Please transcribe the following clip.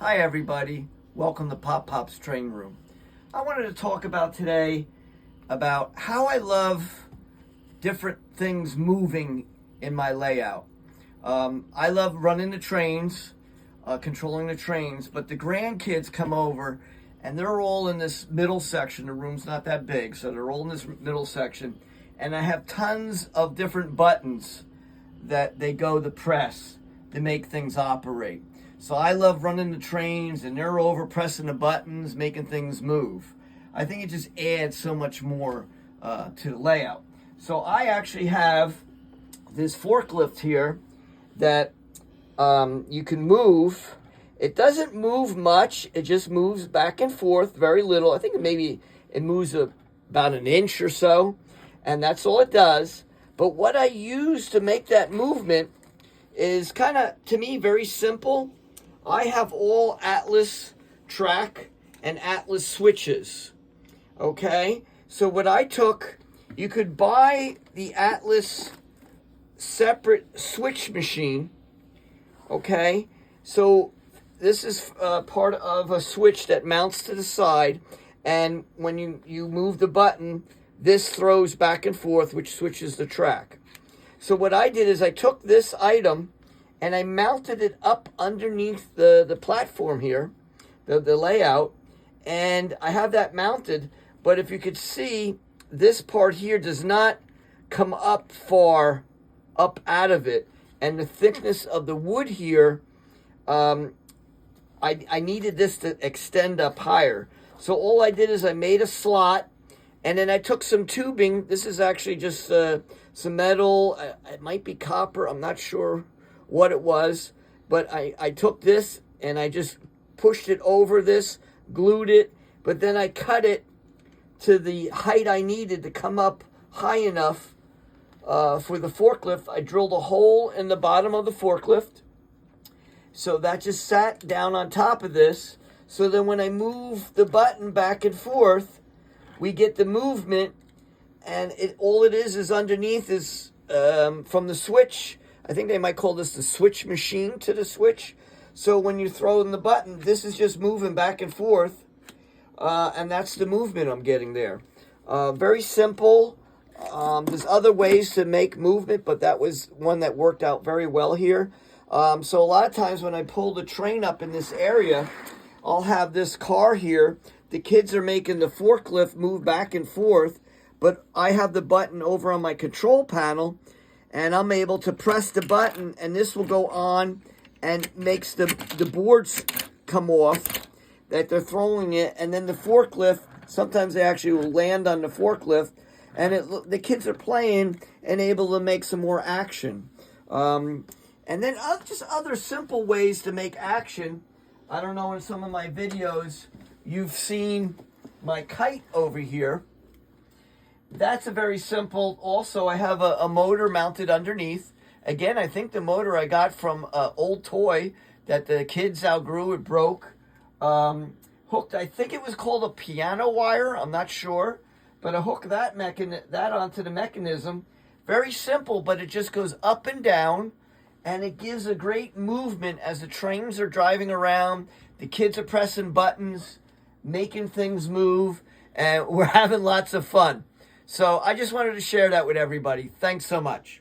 Hi everybody, welcome to Pop Pop's Train Room. I wanted to talk about today about how I love different things moving in my layout. I love running the trains, controlling the trains, but the grandkids come over and they're all in this middle section. The room's not that big, so they're all in this middle section. And I have tons of different buttons that they go to press to make things operate. So I love running the trains and they're over pressing the buttons, making things move. I think it just adds so much more to the layout. So I actually have this forklift here that you can move. It doesn't move much. It just moves back and forth very little. I think maybe it moves about an inch or so, and that's all it does. But what I use to make that movement is kind of, to me, very simple. I have all Atlas track and Atlas switches, okay? So what I took, you could buy the Atlas separate switch machine, okay? So this is part of a switch that mounts to the side, and when you move the button, this throws back and forth, which switches the track. So what I did is I took this item and I mounted it up underneath the platform here, the layout, and I have that mounted. But if you could see, this part here does not come up far up out of it. And the thickness of the wood here, I needed this to extend up higher. So all I did is I made a slot, and then I took some tubing. This is actually just some metal. It might be copper. I'm not sure what it was, but I took this and I just pushed it over this, glued it, but then I cut it to the height I needed to come up high enough for the forklift. I drilled a hole in the bottom of the forklift, so that just sat down on top of this. So then when I move the button back and forth, we get the movement, and all it is underneath is from the switch. I think they might call this the switch machine to the switch. So when you throw in the button, this is just moving back and forth, and that's the movement I'm getting there. Very simple. There's other ways to make movement, but that was one that worked out very well here. So a lot of times when I pull the train up in this area, I'll have this car here. The kids are making the forklift move back and forth, but I have the button over on my control panel, and I'm able to press the button, and this will go on and makes the boards come off that they're throwing it. And then the forklift, sometimes they actually will land on the forklift, and the kids are playing and able to make some more action. And then just other simple ways to make action. I don't know, in some of my videos, you've seen my kite over here. That's a very simple. Also, I have a motor mounted underneath. Again, I think the motor I got from an old toy that the kids outgrew. It broke. Hooked, I think it was called a piano wire. I'm not sure. But I hooked that onto the mechanism. Very simple, but it just goes up and down. And it gives a great movement as the trains are driving around. The kids are pressing buttons, making things move. And we're having lots of fun. So I just wanted to share that with everybody. Thanks so much.